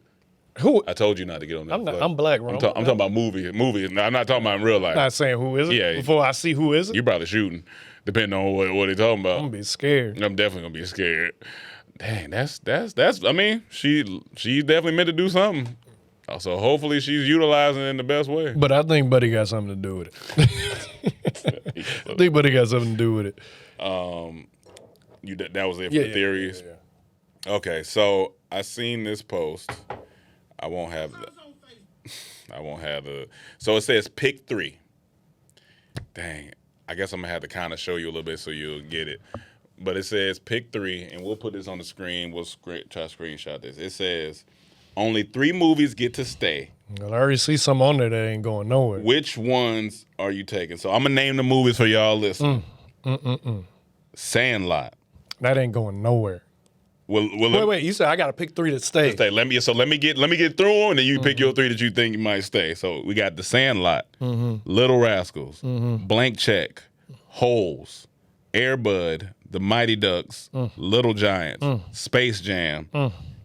Who? I told you not to get on that. I'm black, bro. I'm talking about movies. No, I'm not talking about in real life. Not saying who is it. Yeah. Before I see who is it. You're probably shooting, depending on what they're talking about. I'm gonna be scared. I'm definitely gonna be scared. Dang, that's. I mean, she definitely meant to do something. So hopefully she's utilizing it in the best way. But I think Buddy got something to do with it. I think Buddy got something to do with it. That was it for the theories. Yeah. Okay, so I seen this post. I won't have the. So it says pick 3. Dang, I guess I'm gonna have to kind of show you a little bit so you'll get it. But it says pick 3, and we'll put this on the screen. We'll try to screenshot this. It says only 3 movies get to stay. Well, I already see some on there that ain't going nowhere. Which ones are you taking? So I'm gonna name the movies for y'all listening. Sandlot. That ain't going nowhere. Wait. You said I got to pick 3 that stay. Let me get through them, and then you pick your 3 that you think you might stay. So we got The Sandlot, Little Rascals, Blank Check, Holes, Air Bud, The Mighty Ducks, Little Giants, Space Jam,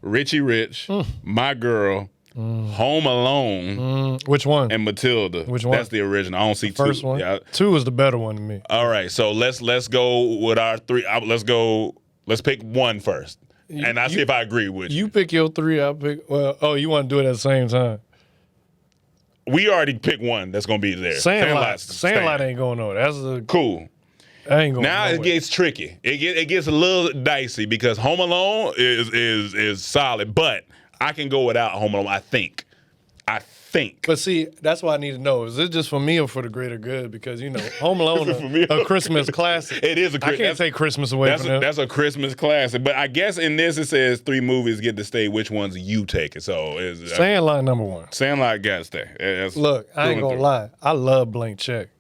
Richie Rich, My Girl, Home Alone. Which one? And Matilda. Which one? That's the original. I don't see First 2. one. Yeah. 2 is the better one to me. All right, so let's go with our 3. Let's pick 1 first. And I'll see if I agree with you. You pick your 3, I'll pick. Well, you want to do it at the same time? We already picked 1 that's going to be there. Sandlot ain't going nowhere. That's cool. I ain't going now nowhere. It gets tricky. It gets a little dicey because Home Alone is solid, but I can go without Home Alone, I think. But see, that's what I need to know. Is it just for me or for the greater good? Because, Home Alone is a Christmas classic. It is a Christmas. I can't take Christmas away from them. That's a Christmas classic. But I guess in this it says 3 movies get to stay. Which ones you taking? So Sandlot number 1. Sandlot got to stay. Look, I ain't going to lie. I love Blank Check.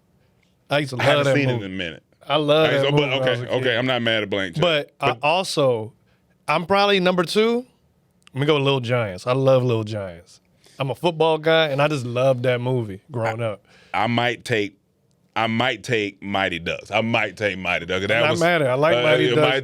I used to love that movie. I haven't seen it in a minute. I love that movie. Okay. I'm not mad at Blank Check. But I'm probably number 2. Let me go with Little Giants. I love Little Giants. I'm a football guy, and I just loved that movie growing up. I might take Mighty Ducks. I like Mighty Ducks,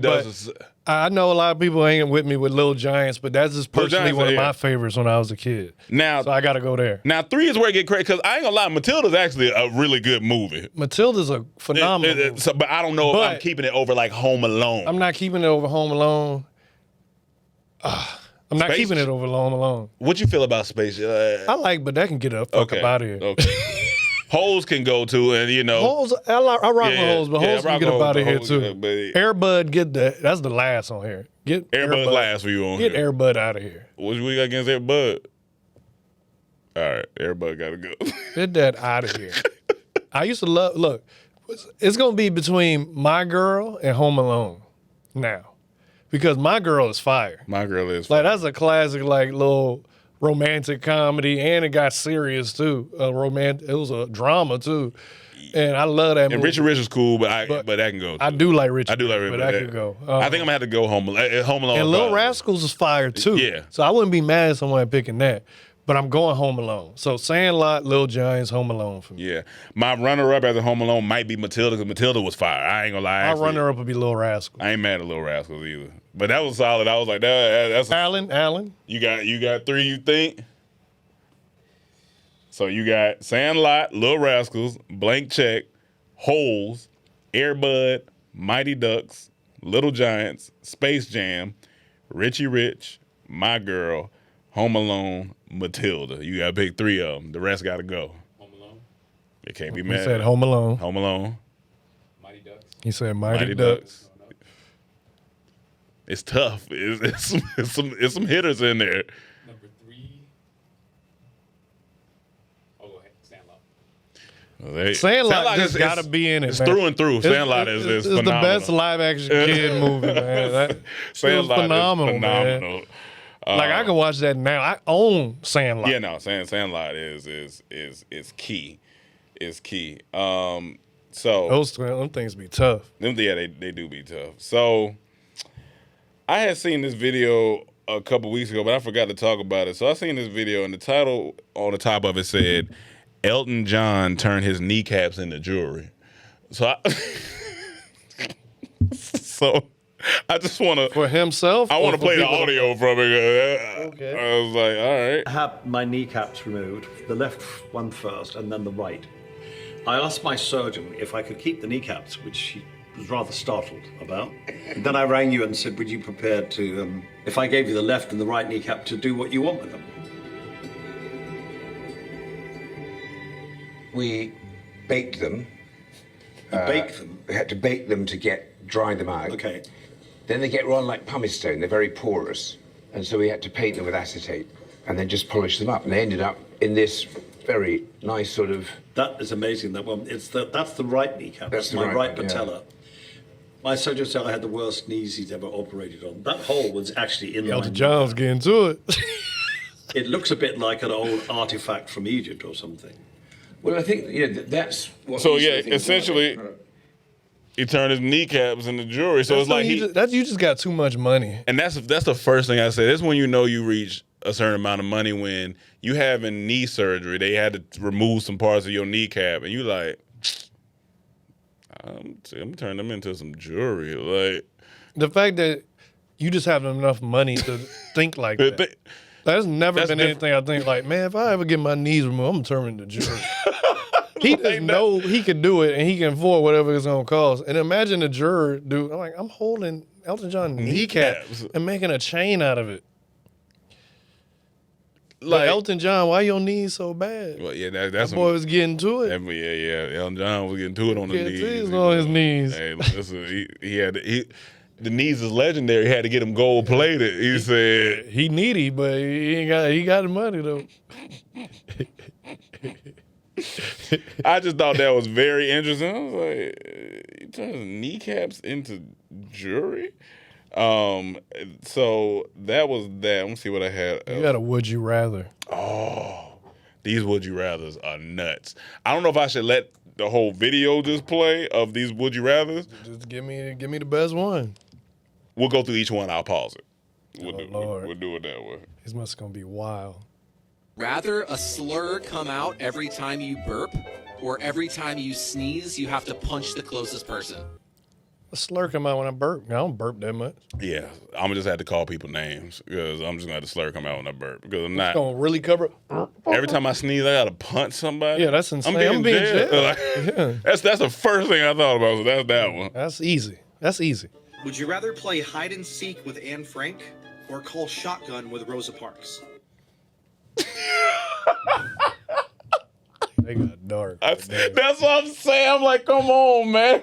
but I know a lot of people ain't with me with Little Giants, but that's just personally one of my favorites when I was a kid. So I got to go there. Now 3 is where it get crazy because I ain't gonna lie, Matilda's actually a really good movie. Matilda's a phenomenal movie. But I don't know if I'm keeping it over like Home Alone. I'm not keeping it over Home Alone. I'm not keeping it over Home Alone. What you feel about Space? But that can get up out of here. Okay. Holes can go too, and Holes. I rock with Holes, but Holes can get up out of here too. Air Bud, that's the last on here. Get Air Bud last for you on here. Get Air Bud out of here. What we got against Air Bud? All right, Air Bud gotta go. Get that out of here. I used to love. Look, it's gonna be between My Girl and Home Alone now. Because My Girl is fire. My Girl is fire. Like, that's a classic, like, little romantic comedy, and it got serious, too. It was a drama, too. And I love that movie. And Richie Rich is cool, but that can go, too. I do like Richie. But that could go. I think I'm going to have to go Home Alone. And Little Rascals is fire, too. Yeah. So I wouldn't be mad at someone picking that. But I'm going Home Alone. So Sandlot, Little Giants, Home Alone for me. Yeah. My runner-up as a Home Alone might be Matilda, because Matilda was fire. I ain't going to lie. My runner-up would be Little Rascals. I ain't mad at Little Rascals either. But that was solid. I was like, that's... Alan? You got 3 you think? So you got Sandlot, Little Rascals, Blank Check, Holes, Air Bud, Mighty Ducks, Little Giants, Space Jam, Richie Rich, My Girl, Home Alone, Matilda. You got to pick 3 of them. The rest got to go. Home Alone. It can't be mad. He said Home Alone. Home Alone. Mighty Ducks. He said Mighty Ducks. It's tough. It's some hitters in there. Number 3. Oh, go ahead. Sandlot. Sandlot just got to be in it, It's man. through and through. Sandlot is phenomenal. It's the best live-action kid movie, man. Sandlot phenomenal, is phenomenal. Man. Like, I can watch that now. I own Sandlot. Yeah, no, Sandlot is key. Is key. So them things be tough. They do be tough. So I had seen this video a couple weeks ago, but I forgot to talk about it. So I seen this video, and the title on the top of it said, "Elton John turned his kneecaps into jewelry." So I just want to... For himself? I want to play the audio from it. Okay. I was like, all right. I had my kneecaps removed, the left one first and then the right. I asked my surgeon if I could keep the kneecaps, which he was rather startled about. And then I rang you and said, would you be prepared to, if I gave you the left and the right kneecap, to do what you want with them? We baked them. You baked them? We had to bake them to dry them out. Okay. Then they get run like pumice stone. They're very porous. And so we had to paint them with acetate and then just polish them up. And they ended up in this very nice sort of... That is amazing. That one. That's the right kneecap. That's my right one, patella. Yeah. My surgeon said I had the worst knees he's ever operated on. That hole was actually in Elton John's getting to it. It looks a bit like an old artifact from Egypt or something. Well, I think that's what. So these yeah, sort of things essentially, are. he turned his kneecaps into jewelry. So it's like you just got too much money. and that's the first thing I said. That's when you know you reach a certain amount of money when you having knee surgery. They had to remove some parts of your kneecap, and you like, I'm turning them into some jewelry. Like The fact that you just have enough money to think like that. That's never been anything I think like, man, if I ever get my knees removed, I'm going to turn into jewelry. He just know he can do it and he can afford whatever it's going to cost. And imagine the juror, dude, I'm holding Elton John kneecaps and making a chain out of it. Like Elton John, why your knees so bad? Well, yeah, that's that boy was getting to it. Yeah. Elton John was getting to it on the knees. On his knees. Hey, listen, the knees is legendary. He had to get them gold plated. He said he needy, but he got the money though. I just thought that was very interesting. I was like, he turns kneecaps into jewelry. So that was that. Let me see what I had. You got a would you rather. Oh, these would you rathers are nuts. I don't know if I should let the whole video just play of these would you rathers. Just give me the best one. We'll go through each one. I'll pause it. Lord. We'll do it that way. This must gonna be wild. Rather a slur come out every time you burp, or every time you sneeze, you have to punch the closest person? A slur come out when I burp. I don't burp that much. Yeah, I'm gonna just have to call people names because I'm just gonna have to slur come out when I burp because I'm not. Gonna really cover. Every time I sneeze, I gotta punch somebody. Yeah, that's insane. I'm being jailed. Like, Yeah. That's the first thing I thought about. So that's that one. That's easy. That's easy. Would you rather play hide and seek with Anne Frank or call shotgun with Rosa Parks? They got dark. That's what I'm saying. I'm like, come on, man.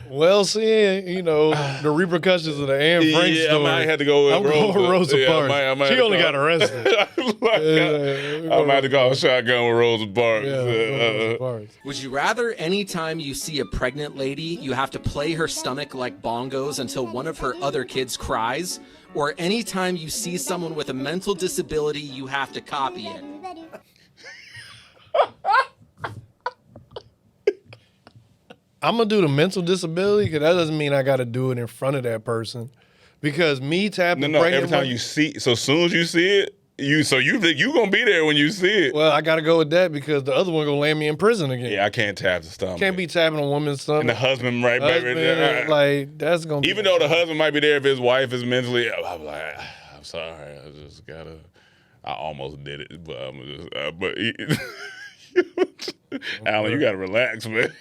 Well, seeing the repercussions of the Anne Frank story, I might have to go with I'm Rosa. going with Rosa Yeah, Parks. I might She have only to got arrested. I might have to call a shotgun with Rosa Parks. Rosa Parks. Would you rather anytime you see a pregnant lady, you have to play her stomach like bongos until one of her other kids cries, or anytime you see someone with a mental disability, you have to copy it? I'm gonna do the mental disability because that doesn't mean I got to do it in front of that person. Because me tapping No. pregnant Every time women- you see, so as soon as you see it, you gonna be there when you see it. Well, I got to go with that because the other one gonna land me in prison again. Yeah, I can't tap the stomach. Can't be tapping a woman's stomach. And the husband right back there. Like that's gonna. Even though the husband might be there if his wife is mentally, I'm like, I'm sorry, I just gotta. I almost did it, but I'm just. Alan, you gotta relax, man.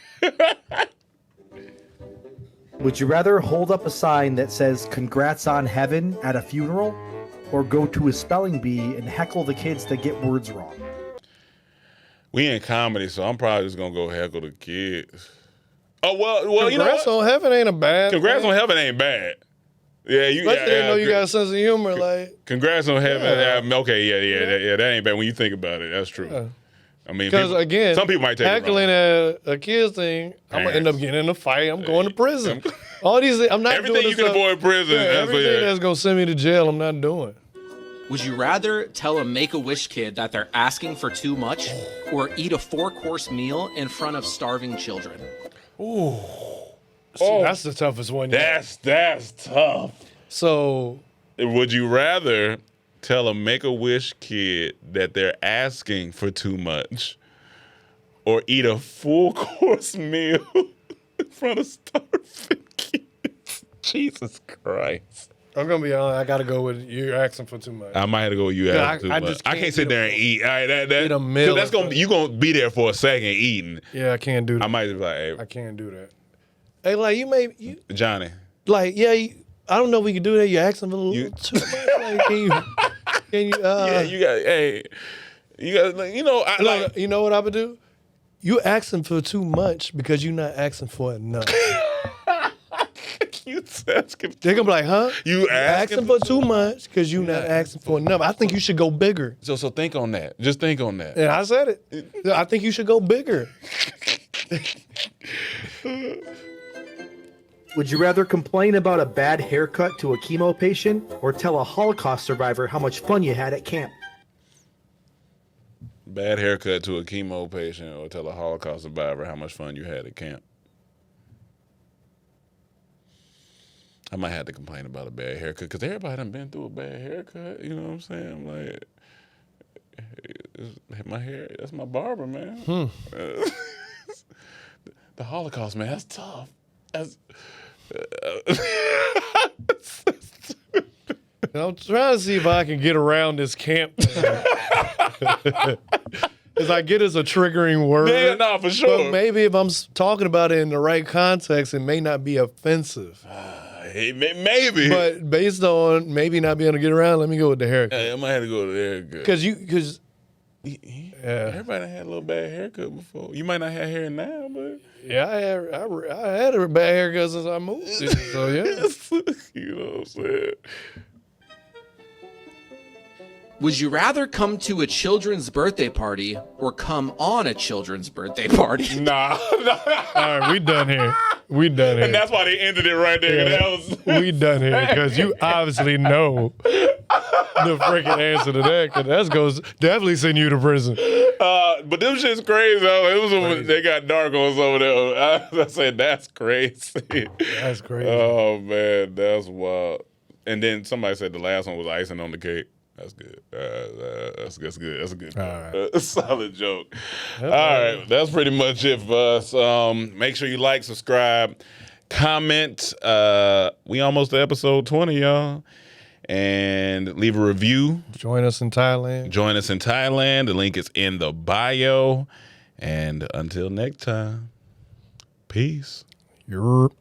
Would you rather hold up a sign that says "Congrats on Heaven" at a funeral, or go to a spelling bee and heckle the kids that get words wrong? We in comedy, so I'm probably just gonna go heckle the kids. Oh well, you know Congrats what? on Heaven ain't a bad. Congrats thing. on Heaven ain't bad. Yeah, you. Especially Yeah, know you got a sense of humor. Like Congrats on Heaven. Yeah. Okay, yeah, that ain't bad when you think about it. That's true. Yeah. I mean, because people- again, some people might take heckling it wrong. a kid's thing, I'm gonna Parents. end up getting in a fight. I'm going to prison. All these, I'm not Everything doing you can stuff- avoid prison. Yeah, that's what, everything that's gonna send me to jail, I'm not doing. Would you rather tell a Make-A-Wish kid that they're asking for too much, or eat a 4-course meal in front of starving children? See, that's the toughest one. Yet. That's tough. So Would you rather tell a Make-A-Wish kid that they're asking for too much, or eat a full course meal in front of starving kids? Jesus Christ. I'm gonna be honest. I gotta go with you're asking for too much. I might have to go with you Yeah, asking too I much. just I can't can't sit eat there a and eat. All right, eat a meal that's or you gonna be there for a second eating. Yeah, I can't do that. I might just be like, hey, I can't do that. Hey, like you Johnny. like I don't know if we can do that. You're asking for a little too much. Like, can you? Yeah, you got. Hey, you got. Like, you know, I like. You know what I would do? You asking for too much because you're not asking for enough. You asking. They're gonna be like, huh? You asking for too much because you're not asking for enough. I think you should go bigger. So think on that. Just think on that. And I said it. I think you should go bigger. Would you rather complain about a bad haircut to a chemo patient or tell a Holocaust survivor how much fun you had at camp? Bad haircut to a chemo patient or tell a Holocaust survivor how much fun you had at camp. I might have to complain about a bad haircut because everybody done been through a bad haircut. You know what I'm saying? Like, my hair, that's my barber, man. The Holocaust, man, that's tough. That's, I'm trying to see if I can get around this camp thing. As I get as a triggering word. Yeah, no, for sure. But maybe if I'm talking about it in the right context, it may not be offensive. Maybe. But based on maybe not being able to get around, let me go with the haircut. I might have to go with the haircut. Because everybody had a little bad haircut before. You might not have hair now, but yeah, I had a bad haircut since I moved here, so yeah. You know what I'm saying? Would you rather come to a children's birthday party or come on a children's birthday party? Nah. All right, we done here. And that's why they ended it right there. Yeah. That was We done here because you obviously know the freaking answer to that. Because that's goes definitely send you to prison. But them shit's crazy. Though. It was when they got dark on some of them. I said that's crazy. That's crazy. Oh man, that's wild. And then somebody said the last one was icing on the cake. That's good. That's good. That's a good. All right. Solid joke. All right, that's pretty much it for us. Make sure you like, subscribe, comment. We almost to episode 20, y'all. And leave a review. Join us in Thailand. The link is in the bio. And until next time, peace. Europe.